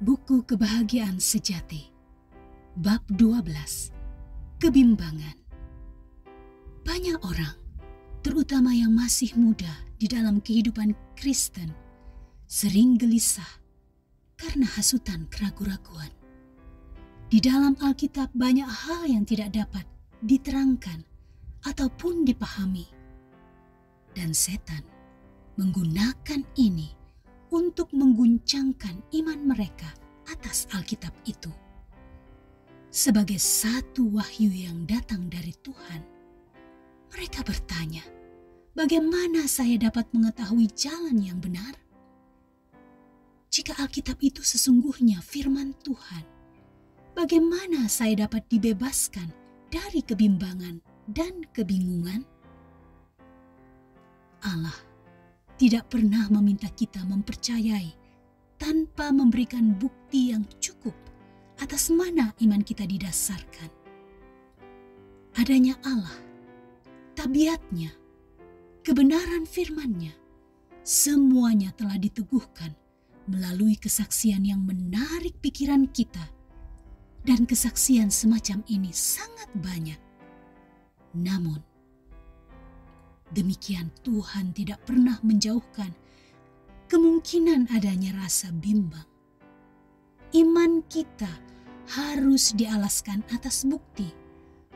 Buku Kebahagiaan Sejati, Bab 12, Kebimbangan. Banyak orang, terutama yang masih muda di dalam kehidupan Kristen, sering gelisah karena hasutan keraguan-raguan. Di dalam Alkitab banyak hal yang tidak dapat diterangkan ataupun dipahami. Dan setan menggunakan ini untuk mengguncangkan iman mereka atas Alkitab itu. Sebagai satu wahyu yang datang dari Tuhan, mereka bertanya, bagaimana saya dapat mengetahui jalan yang benar? Jika Alkitab itu sesungguhnya firman Tuhan, bagaimana saya dapat dibebaskan dari kebimbangan dan kebingungan? Allah tidak pernah meminta kita mempercayai tanpa memberikan bukti yang cukup atas mana iman kita didasarkan. Adanya Allah, tabiatnya, kebenaran firman-Nya, semuanya telah diteguhkan melalui kesaksian yang menarik pikiran kita, dan kesaksian semacam ini sangat banyak. Namun, demikian Tuhan tidak pernah menjauhkan kemungkinan adanya rasa bimbang. Iman kita harus dialaskan atas bukti,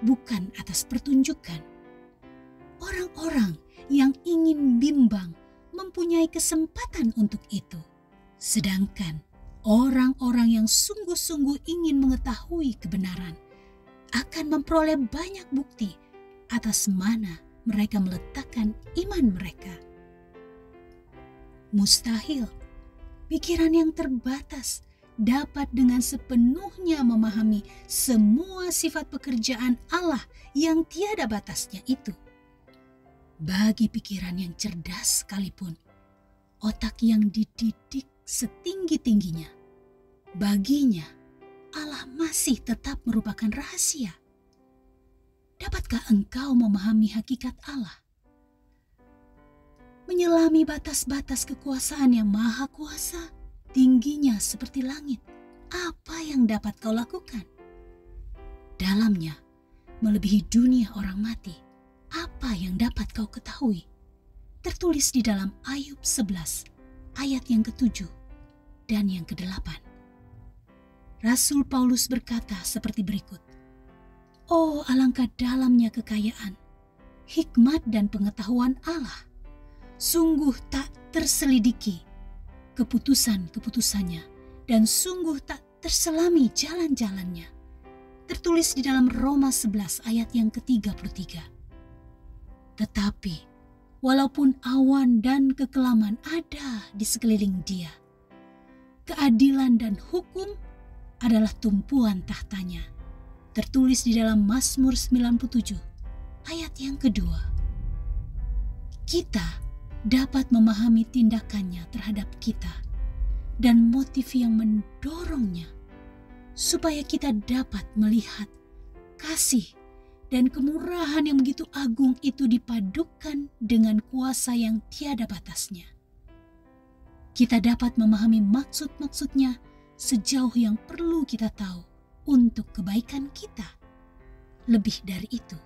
bukan atas pertunjukan. Orang-orang yang ingin bimbang mempunyai kesempatan untuk itu. Sedangkan orang-orang yang sungguh-sungguh ingin mengetahui kebenaran akan memperoleh banyak bukti atas mana mereka meletakkan iman mereka. Mustahil pikiran yang terbatas dapat dengan sepenuhnya memahami semua sifat pekerjaan Allah yang tiada batasnya itu. Bagi pikiran yang cerdas sekalipun, otak yang dididik setinggi-tingginya, baginya Allah masih tetap merupakan rahasia. Dapatkah engkau memahami hakikat Allah? Menyelami batas-batas kekuasaan yang maha kuasa, tingginya seperti langit, apa yang dapat kau lakukan? Dalamnya, melebihi dunia orang mati, apa yang dapat kau ketahui? Tertulis di dalam Ayub 11, ayat yang ke-7 dan yang ke-8. Rasul Paulus berkata seperti berikut, "Oh, alangkah dalamnya kekayaan, hikmat dan pengetahuan Allah. Sungguh tak terselidiki keputusan-keputusannya dan sungguh tak terselami jalan-jalannya." Tertulis di dalam Roma 11 ayat yang ke-33. Tetapi walaupun awan dan kekelaman ada di sekeliling dia, keadilan dan hukum adalah tumpuan tahtanya. Tertulis di dalam Mazmur 97 ayat yang kedua. Kita dapat memahami tindakannya terhadap kita dan motif yang mendorongnya, supaya kita dapat melihat kasih dan kemurahan yang begitu agung itu dipadukan dengan kuasa yang tiada batasnya. Kita dapat memahami maksud-maksudnya sejauh yang perlu kita tahu untuk kebaikan kita. Lebih dari itu,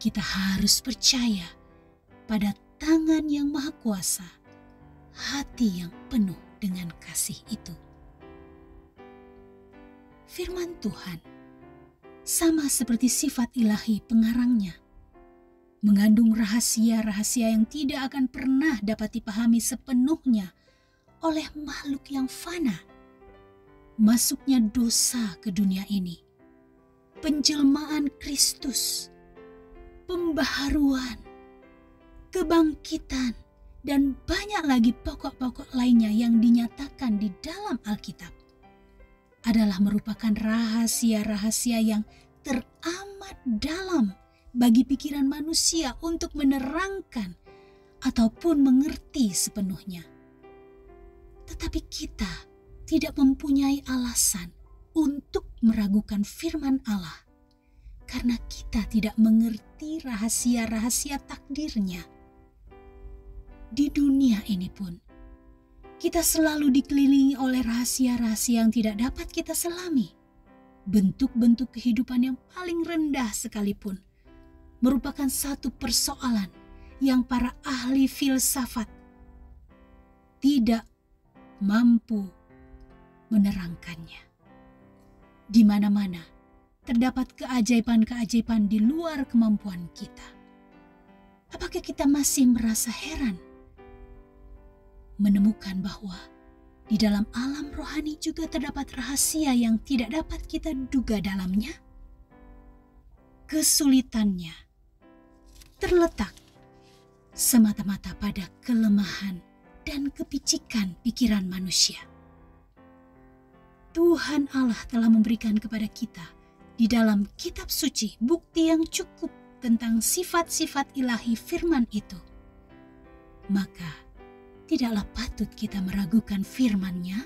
kita harus percaya pada tangan yang maha kuasa, hati yang penuh dengan kasih itu. Firman Tuhan sama seperti sifat ilahi pengarangnya, mengandung rahasia-rahasia yang tidak akan pernah dapat dipahami sepenuhnya oleh makhluk yang fana. Masuknya dosa ke dunia ini, penjelmaan Kristus, pembaharuan, kebangkitan, dan banyak lagi pokok-pokok lainnya yang dinyatakan di dalam Alkitab adalah merupakan rahasia-rahasia yang teramat dalam bagi pikiran manusia untuk menerangkan ataupun mengerti sepenuhnya. Tetapi kita tidak mempunyai alasan untuk meragukan firman Allah, karena kita tidak mengerti rahasia-rahasia takdirnya. Di dunia ini pun, kita selalu dikelilingi oleh rahasia-rahasia yang tidak dapat kita selami. Bentuk-bentuk kehidupan yang paling rendah sekalipun merupakan satu persoalan yang para ahli filsafat tidak mampu menerangkannya. Di mana-mana terdapat keajaiban-keajaiban di luar kemampuan kita. Apakah kita masih merasa heran menemukan bahwa di dalam alam rohani juga terdapat rahasia yang tidak dapat kita duga dalamnya? Kesulitannya terletak semata-mata pada kelemahan dan kepicikan pikiran manusia. Tuhan Allah telah memberikan kepada kita di dalam kitab suci bukti yang cukup tentang sifat-sifat ilahi firman itu. Maka tidaklah patut kita meragukan firman-Nya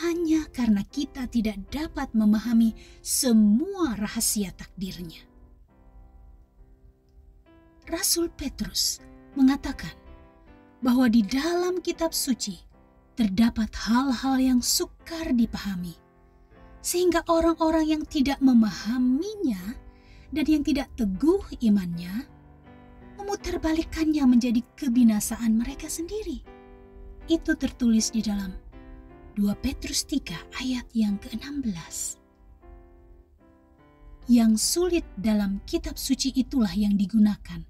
hanya karena kita tidak dapat memahami semua rahasia takdir-Nya. Rasul Petrus mengatakan bahwa di dalam kitab suci terdapat hal-hal yang sukar dipahami, sehingga orang-orang yang tidak memahaminya dan yang tidak teguh imannya memutarbalikkannya menjadi kebinasaan mereka sendiri. Itu tertulis di dalam 2 Petrus 3 ayat yang ke-16. Yang sulit dalam kitab suci itulah yang digunakan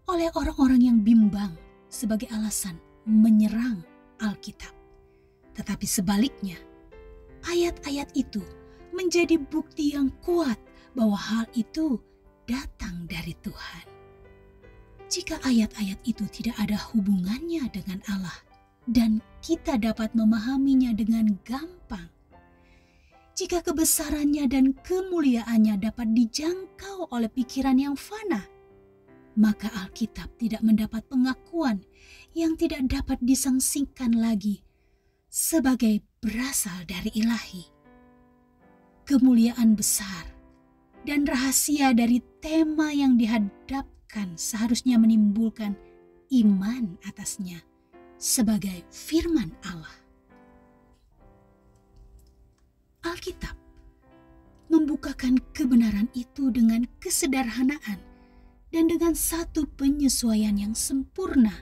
oleh orang-orang yang bimbang sebagai alasan menyerang Alkitab. Tetapi sebaliknya, ayat-ayat itu menjadi bukti yang kuat bahwa hal itu datang dari Tuhan. Jika ayat-ayat itu tidak ada hubungannya dengan Allah dan kita dapat memahaminya dengan gampang, jika kebesarannya dan kemuliaannya dapat dijangkau oleh pikiran yang fana, maka Alkitab tidak mendapat pengakuan yang tidak dapat disaksikan lagi sebagai berasal dari ilahi. Kemuliaan besar dan rahasia dari tema yang dihadapkan seharusnya menimbulkan iman atasnya sebagai firman Allah. Alkitab membukakan kebenaran itu dengan kesederhanaan dan dengan satu penyesuaian yang sempurna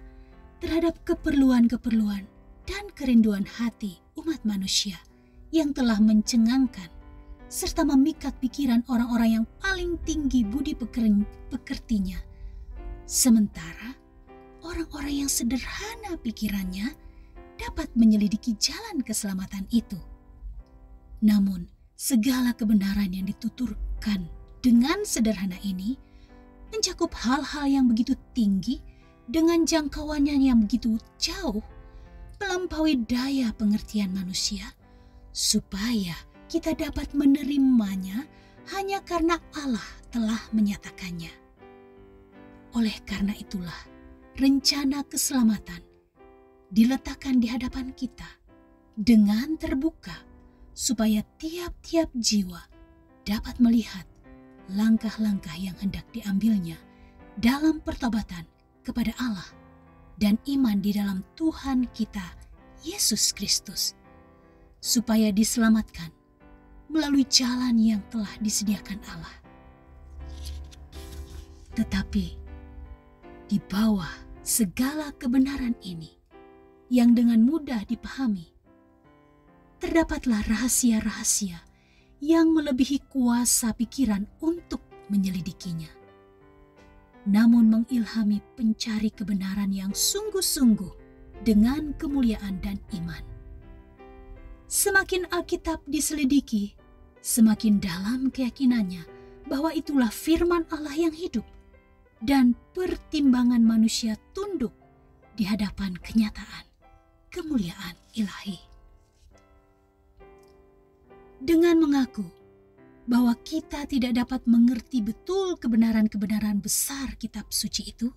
terhadap keperluan-keperluan dan kerinduan hati umat manusia yang telah mencengangkan serta memikat pikiran orang-orang yang paling tinggi budi pekertinya. Sementara orang-orang yang sederhana pikirannya dapat menyelidiki jalan keselamatan itu. Namun, segala kebenaran yang dituturkan dengan sederhana ini mencakup hal-hal yang begitu tinggi dengan jangkauannya yang begitu jauh, melampaui daya pengertian manusia, supaya kita dapat menerimanya hanya karena Allah telah menyatakannya. Oleh karena itulah, rencana keselamatan diletakkan di hadapan kita dengan terbuka, supaya tiap-tiap jiwa dapat melihat langkah-langkah yang hendak diambilnya dalam pertobatan kepada Allah dan iman di dalam Tuhan kita, Yesus Kristus, supaya diselamatkan melalui jalan yang telah disediakan Allah. Tetapi di bawah segala kebenaran ini yang dengan mudah dipahami, terdapatlah rahasia-rahasia yang melebihi kuasa pikiran untuk menyelidikinya, namun mengilhami pencari kebenaran yang sungguh-sungguh dengan kemuliaan dan iman. Semakin Alkitab diselidiki, semakin dalam keyakinannya bahwa itulah firman Allah yang hidup, dan pertimbangan manusia tunduk di hadapan kenyataan kemuliaan ilahi. Dengan mengaku bahwa kita tidak dapat mengerti betul kebenaran-kebenaran besar kitab suci itu,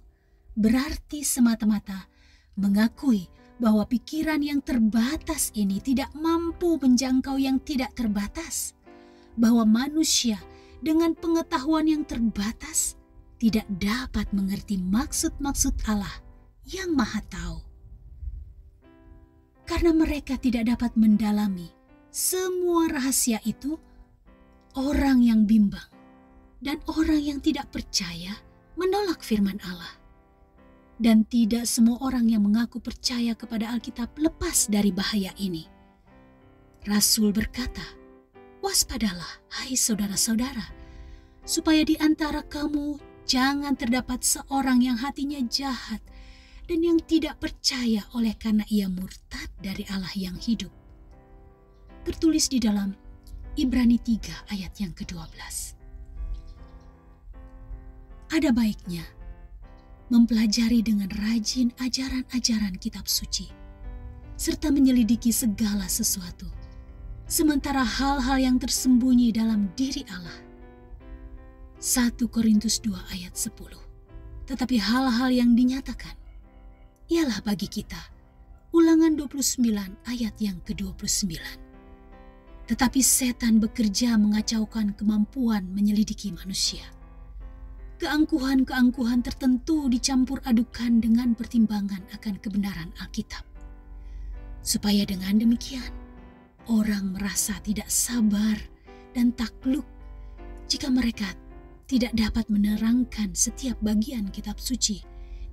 berarti semata-mata mengakui bahwa pikiran yang terbatas ini tidak mampu menjangkau yang tidak terbatas, bahwa manusia dengan pengetahuan yang terbatas tidak dapat mengerti maksud-maksud Allah yang Maha Tahu. Karena mereka tidak dapat mendalami semua rahasia itu, orang yang bimbang dan orang yang tidak percaya menolak firman Allah. Dan tidak semua orang yang mengaku percaya kepada Alkitab lepas dari bahaya ini. Rasul berkata, "Waspadalah, hai saudara-saudara, supaya di antara kamu jangan terdapat seorang yang hatinya jahat dan yang tidak percaya oleh karena ia murtad dari Allah yang hidup." Tertulis di dalam Ibrani 3 ayat yang ke-12. Ada baiknya mempelajari dengan rajin ajaran-ajaran kitab suci, serta menyelidiki segala sesuatu, sementara hal-hal yang tersembunyi dalam diri Allah. 1 Korintus 2 ayat 10. Tetapi hal-hal yang dinyatakan ialah bagi kita. Ulangan 29 ayat yang ke-29. Tetapi setan bekerja mengacaukan kemampuan menyelidiki manusia. Keangkuhan-keangkuhan tertentu dicampur adukan dengan pertimbangan akan kebenaran Alkitab. Supaya dengan demikian, orang merasa tidak sabar dan takluk jika mereka tidak dapat menerangkan setiap bagian kitab suci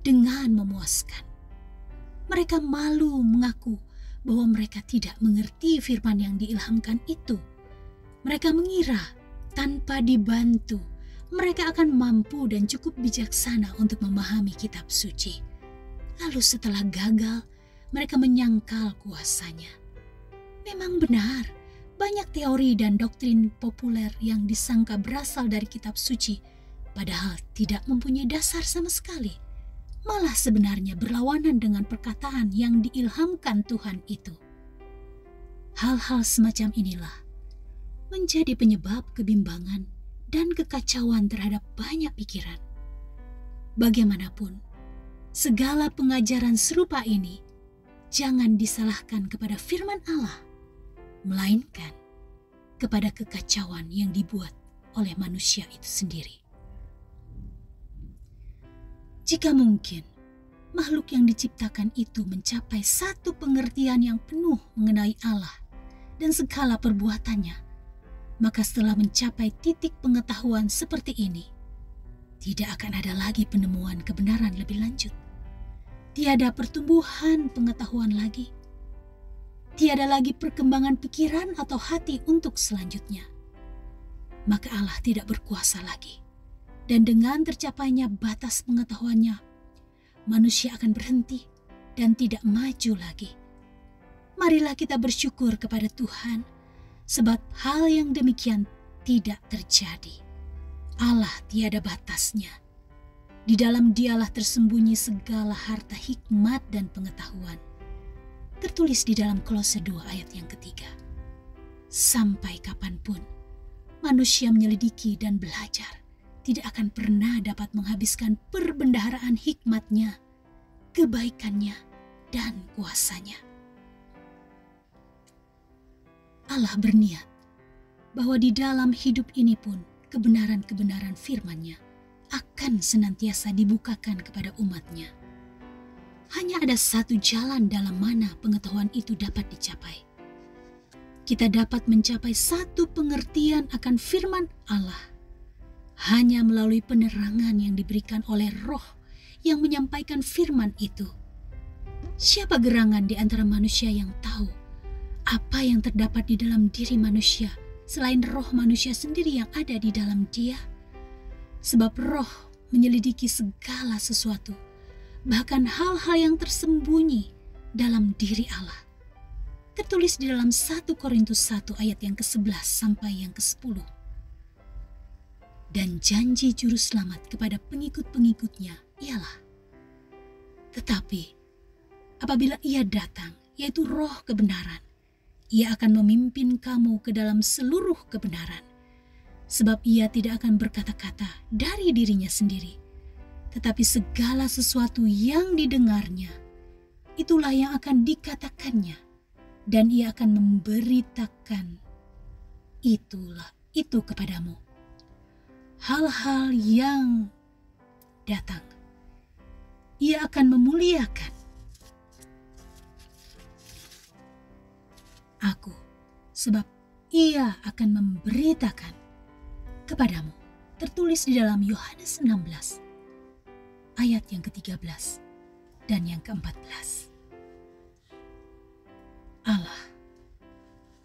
dengan memuaskan. Mereka malu mengaku bahwa mereka tidak mengerti firman yang diilhamkan itu. Mereka mengira tanpa dibantu, mereka akan mampu dan cukup bijaksana untuk memahami kitab suci. Lalu setelah gagal, mereka menyangkal kuasanya. Memang benar, banyak teori dan doktrin populer yang disangka berasal dari kitab suci, padahal tidak mempunyai dasar sama sekali. Malah sebenarnya berlawanan dengan perkataan yang diilhamkan Tuhan itu. Hal-hal semacam inilah menjadi penyebab kebimbangan dan kekacauan terhadap banyak pikiran. Bagaimanapun, segala pengajaran serupa ini jangan disalahkan kepada firman Allah, melainkan kepada kekacauan yang dibuat oleh manusia itu sendiri. Jika mungkin, makhluk yang diciptakan itu mencapai satu pengertian yang penuh mengenai Allah dan segala perbuatannya, maka setelah mencapai titik pengetahuan seperti ini, tidak akan ada lagi penemuan kebenaran lebih lanjut. Tiada pertumbuhan pengetahuan lagi. Tiada lagi perkembangan pikiran atau hati untuk selanjutnya. Maka Allah tidak berkuasa lagi. Dan dengan tercapainya batas pengetahuannya, manusia akan berhenti dan tidak maju lagi. Marilah kita bersyukur kepada Tuhan, sebab hal yang demikian tidak terjadi. Allah tiada batasnya. Di dalam Dialah tersembunyi segala harta hikmat dan pengetahuan. Tertulis di dalam Kolose 2 ayat yang ketiga. Sampai kapanpun manusia menyelidiki dan belajar, tidak akan pernah dapat menghabiskan perbendaharaan hikmatnya, kebaikannya, dan kuasanya. Allah berniat bahwa di dalam hidup ini pun kebenaran-kebenaran firman-Nya akan senantiasa dibukakan kepada umat-Nya. Hanya ada satu jalan dalam mana pengetahuan itu dapat dicapai. Kita dapat mencapai satu pengertian akan firman Allah hanya melalui penerangan yang diberikan oleh Roh yang menyampaikan firman itu. Siapa gerangan di antara manusia yang tahu apa yang terdapat di dalam diri manusia selain roh manusia sendiri yang ada di dalam dia? Sebab roh menyelidiki segala sesuatu, bahkan hal-hal yang tersembunyi dalam diri Allah. Tertulis di dalam 1 Korintus 1 ayat yang ke-11 sampai yang ke-10. Dan janji juru selamat kepada pengikut-pengikutnya ialah, tetapi apabila ia datang, yaitu roh kebenaran, ia akan memimpin kamu ke dalam seluruh kebenaran. Sebab ia tidak akan berkata-kata dari dirinya sendiri, tetapi segala sesuatu yang didengarnya, itulah yang akan dikatakannya, dan ia akan memberitakan itu kepadamu. Hal-hal yang datang, ia akan memuliakan. Aku, sebab Ia akan memberitakan kepadamu. Tertulis di dalam Yohanes 16 ayat yang ke-13 dan yang ke-14. Allah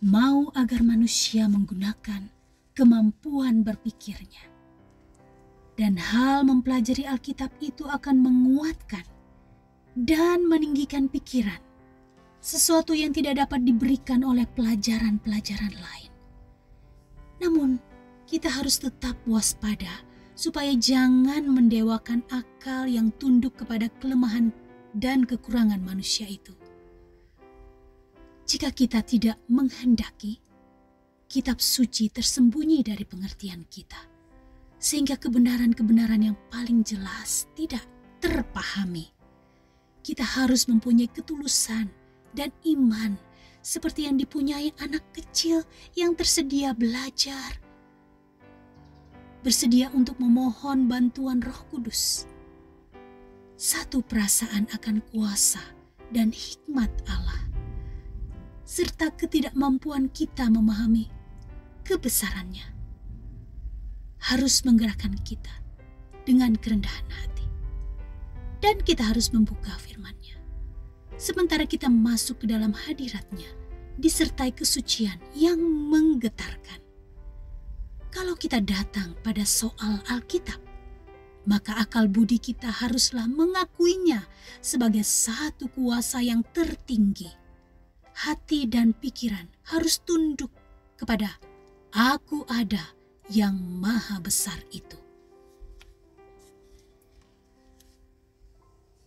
mau agar manusia menggunakan kemampuan berpikirnya. Dan hal mempelajari Alkitab itu akan menguatkan dan meninggikan pikiran, sesuatu yang tidak dapat diberikan oleh pelajaran-pelajaran lain. Namun, kita harus tetap waspada supaya jangan mendewakan akal yang tunduk kepada kelemahan dan kekurangan manusia itu. Jika kita tidak menghendaki, kitab suci tersembunyi dari pengertian kita, sehingga kebenaran-kebenaran yang paling jelas tidak terpahami. Kita harus mempunyai ketulusan dan iman seperti yang dipunyai anak kecil yang tersedia belajar, bersedia untuk memohon bantuan Roh Kudus. Satu perasaan akan kuasa dan hikmat Allah, serta ketidakmampuan kita memahami kebesarannya, harus menggerakkan kita dengan kerendahan hati. Dan kita harus membuka firman-Nya, sementara kita masuk ke dalam hadirat-Nya, disertai kesucian yang menggetarkan. Kalau kita datang pada soal Alkitab, maka akal budi kita haruslah mengakuinya sebagai satu kuasa yang tertinggi. Hati dan pikiran harus tunduk kepada Aku Ada yang Maha Besar itu.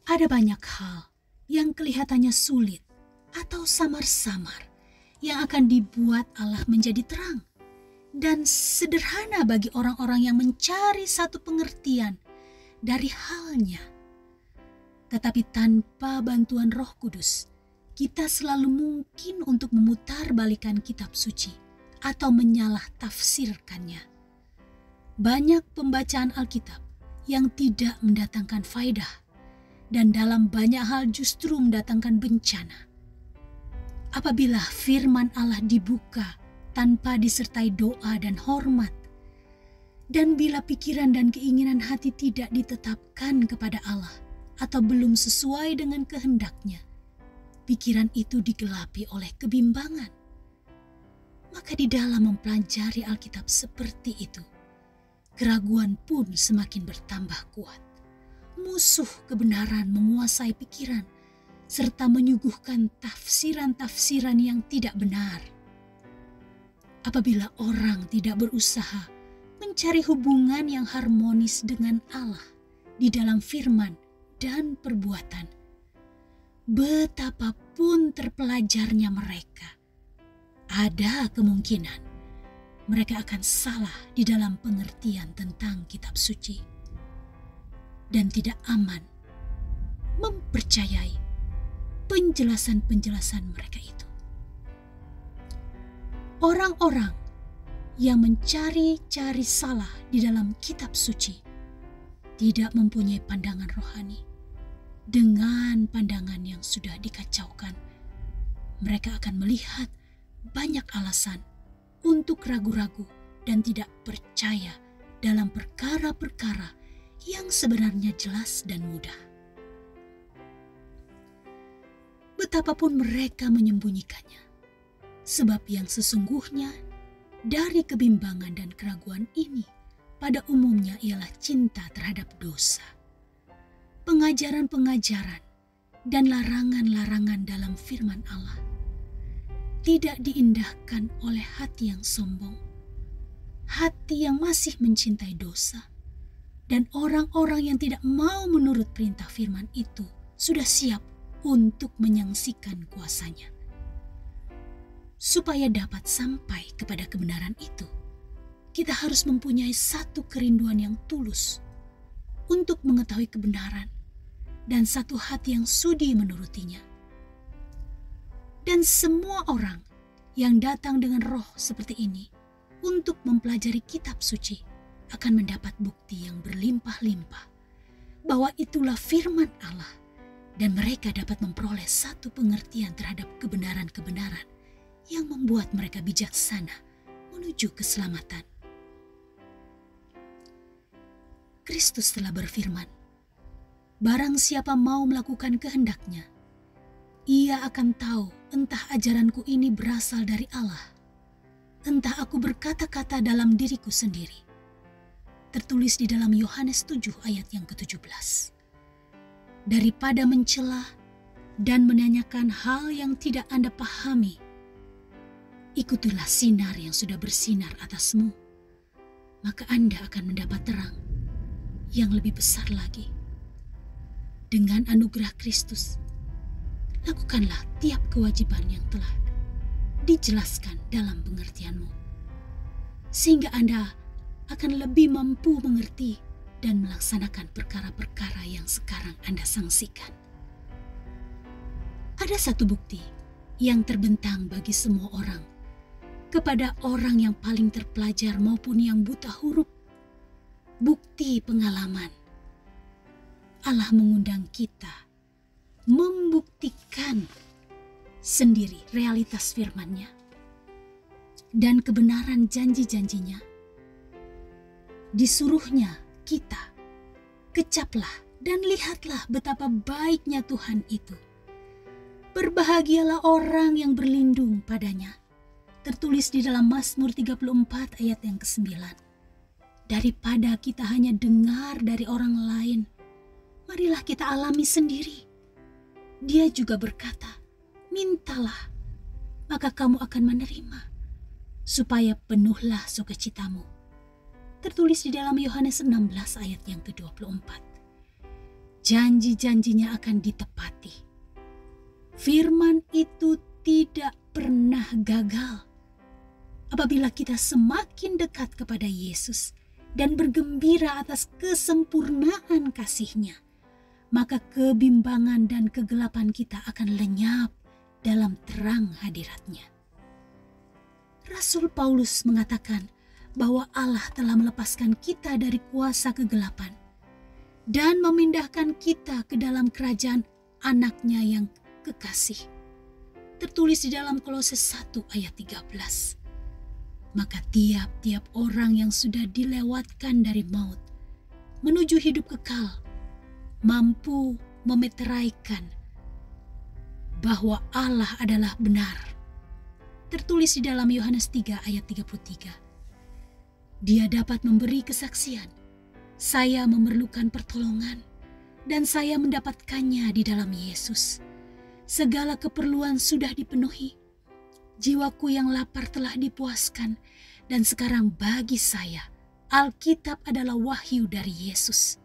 Ada banyak hal yang kelihatannya sulit atau samar-samar yang akan dibuat Allah menjadi terang dan sederhana bagi orang-orang yang mencari satu pengertian dari halnya. Tetapi tanpa bantuan Roh Kudus, kita selalu mungkin untuk memutarbalikan kitab suci atau menyalah tafsirkannya. Banyak pembacaan Alkitab yang tidak mendatangkan faedah dan dalam banyak hal justru mendatangkan bencana. Apabila firman Allah dibuka tanpa disertai doa dan hormat, dan bila pikiran dan keinginan hati tidak ditetapkan kepada Allah atau belum sesuai dengan kehendak-Nya, pikiran itu digelapi oleh kebimbangan. Maka di dalam mempelajari Alkitab seperti itu, keraguan pun semakin bertambah kuat. Musuh kebenaran menguasai pikiran, serta menyuguhkan tafsiran-tafsiran yang tidak benar. Apabila orang tidak berusaha mencari hubungan yang harmonis dengan Allah di dalam firman dan perbuatan, betapapun terpelajarnya mereka, ada kemungkinan mereka akan salah di dalam pengertian tentang kitab suci dan tidak aman mempercayai penjelasan-penjelasan mereka itu. Orang-orang yang mencari-cari salah di dalam kitab suci tidak mempunyai pandangan rohani. Dengan pandangan yang sudah dikacaukan, mereka akan melihat banyak alasan untuk ragu-ragu dan tidak percaya dalam perkara-perkara yang sebenarnya jelas dan mudah. Betapapun mereka menyembunyikannya, sebab yang sesungguhnya dari kebimbangan dan keraguan ini pada umumnya ialah cinta terhadap dosa. Pengajaran-pengajaran dan larangan-larangan dalam firman Allah tidak diindahkan oleh hati yang sombong, hati yang masih mencintai dosa, dan orang-orang yang tidak mau menurut perintah firman itu sudah siap untuk menyaksikan kuasanya. Supaya dapat sampai kepada kebenaran itu, kita harus mempunyai satu kerinduan yang tulus untuk mengetahui kebenaran dan satu hati yang sudi menurutinya. Dan semua orang yang datang dengan roh seperti ini untuk mempelajari kitab suci akan mendapat bukti yang berlimpah-limpah bahwa itulah firman Allah, dan mereka dapat memperoleh satu pengertian terhadap kebenaran-kebenaran yang yang membuat mereka bijaksana menuju keselamatan. Kristus telah berfirman, "Barang siapa mau melakukan kehendak-Nya, ia akan tahu entah ajaranku ini berasal dari Allah, entah aku berkata-kata dalam diriku sendiri." Tertulis di dalam Yohanes 7 ayat yang ke-17. Daripada mencela dan menanyakan hal yang tidak Anda pahami, ikutilah sinar yang sudah bersinar atasmu, maka Anda akan mendapat terang yang lebih besar lagi. Dengan anugerah Kristus, lakukanlah tiap kewajiban yang telah dijelaskan dalam pengertianmu, sehingga Anda akan lebih mampu mengerti dan melaksanakan perkara-perkara yang sekarang Anda sangsikan. Ada satu bukti yang terbentang bagi semua orang, kepada orang yang paling terpelajar maupun yang buta huruf. Bukti pengalaman. Allah mengundang kita membuktikan sendiri realitas firman-Nya dan kebenaran janji-janjinya. Disuruhnya kita, kecaplah dan lihatlah betapa baiknya Tuhan itu. Berbahagialah orang yang berlindung padanya. Tertulis di dalam Mazmur 34 ayat yang ke-9. Daripada kita hanya dengar dari orang lain, marilah kita alami sendiri. Dia juga berkata, "Mintalah, maka kamu akan menerima, supaya penuhlah sukacitamu." Tertulis di dalam Yohanes 16 ayat yang ke-24. Janji-janjinya akan ditepati. Firman itu tidak pernah gagal. Apabila kita semakin dekat kepada Yesus dan bergembira atas kesempurnaan kasih-Nya, maka kebimbangan dan kegelapan kita akan lenyap dalam terang hadirat-Nya. Rasul Paulus mengatakan bahwa Allah telah melepaskan kita dari kuasa kegelapan dan memindahkan kita ke dalam kerajaan Anak-Nya yang kekasih. Tertulis di dalam Kolose 1 ayat 13. Maka tiap-tiap orang yang sudah dilewatkan dari maut menuju hidup kekal mampu memeteraikan bahwa Allah adalah benar. Tertulis di dalam Yohanes 3 ayat 33. Dia dapat memberi kesaksian, "Saya memerlukan pertolongan dan saya mendapatkannya di dalam Yesus. Segala keperluan sudah dipenuhi. Jiwaku yang lapar telah dipuaskan dan sekarang bagi saya Alkitab adalah wahyu dari Yesus."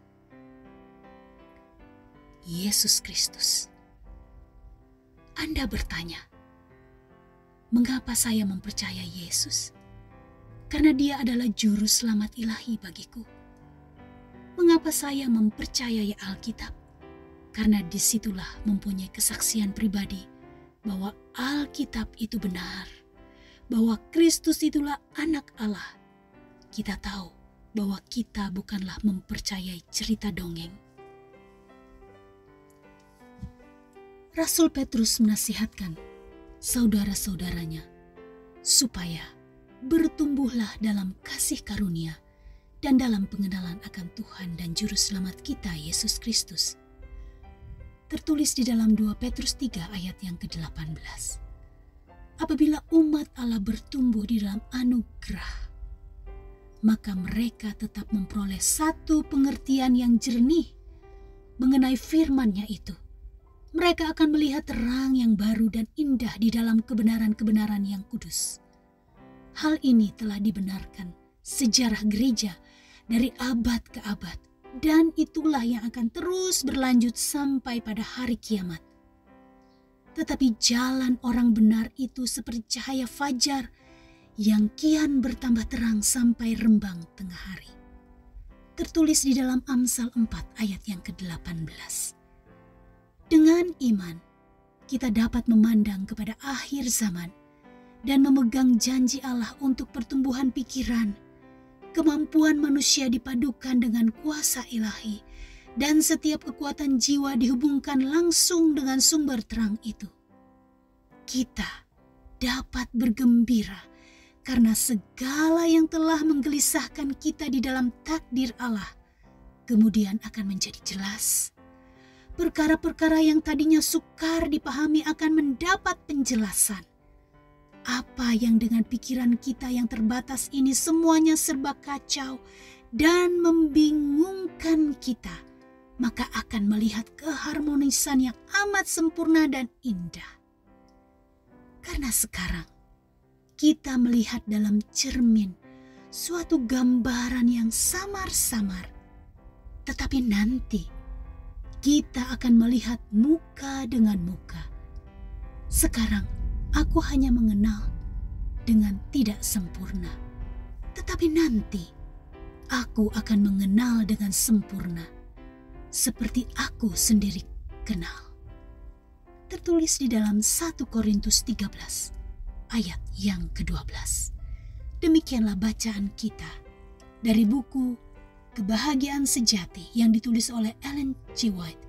Yesus Kristus. Anda bertanya, mengapa saya mempercayai Yesus? Karena Dia adalah juru selamat ilahi bagiku. Mengapa saya mempercayai Alkitab? Karena disitulah mempunyai kesaksian pribadi bahwa Alkitab itu benar, bahwa Kristus itulah Anak Allah. Kita tahu bahwa kita bukanlah mempercayai cerita dongeng. Rasul Petrus menasihatkan saudara-saudaranya supaya bertumbuhlah dalam kasih karunia dan dalam pengenalan akan Tuhan dan Juru Selamat kita, Yesus Kristus. Tertulis di dalam 2 Petrus 3 ayat yang ke-18. Apabila umat Allah bertumbuh di dalam anugerah, maka mereka tetap memperoleh satu pengertian yang jernih mengenai firman-Nya itu. Mereka akan melihat terang yang baru dan indah di dalam kebenaran-kebenaran yang kudus. Hal ini telah dibenarkan sejarah gereja dari abad ke abad, dan itulah yang akan terus berlanjut sampai pada hari kiamat. Tetapi jalan orang benar itu seperti cahaya fajar yang kian bertambah terang sampai rembang tengah hari. Tertulis di dalam Amsal 4 ayat yang ke-18. Dengan iman, kita dapat memandang kepada akhir zaman dan memegang janji Allah untuk pertumbuhan pikiran, kemampuan manusia dipadukan dengan kuasa ilahi, dan setiap kekuatan jiwa dihubungkan langsung dengan sumber terang itu. Kita dapat bergembira karena segala yang telah menggelisahkan kita di dalam takdir Allah kemudian akan menjadi jelas. Perkara-perkara yang tadinya sukar dipahami akan mendapat penjelasan. Apa yang dengan pikiran kita yang terbatas ini semuanya serba kacau dan membingungkan kita, maka akan melihat keharmonisan yang amat sempurna dan indah. Karena sekarang kita melihat dalam cermin suatu gambaran yang samar-samar, tetapi nanti kita akan melihat muka dengan muka. Sekarang aku hanya mengenal dengan tidak sempurna, tetapi nanti aku akan mengenal dengan sempurna, seperti aku sendiri kenal. Tertulis di dalam 1 Korintus 13 ayat yang ke-12. Demikianlah bacaan kita dari buku Kebahagiaan Sejati yang ditulis oleh Ellen G. White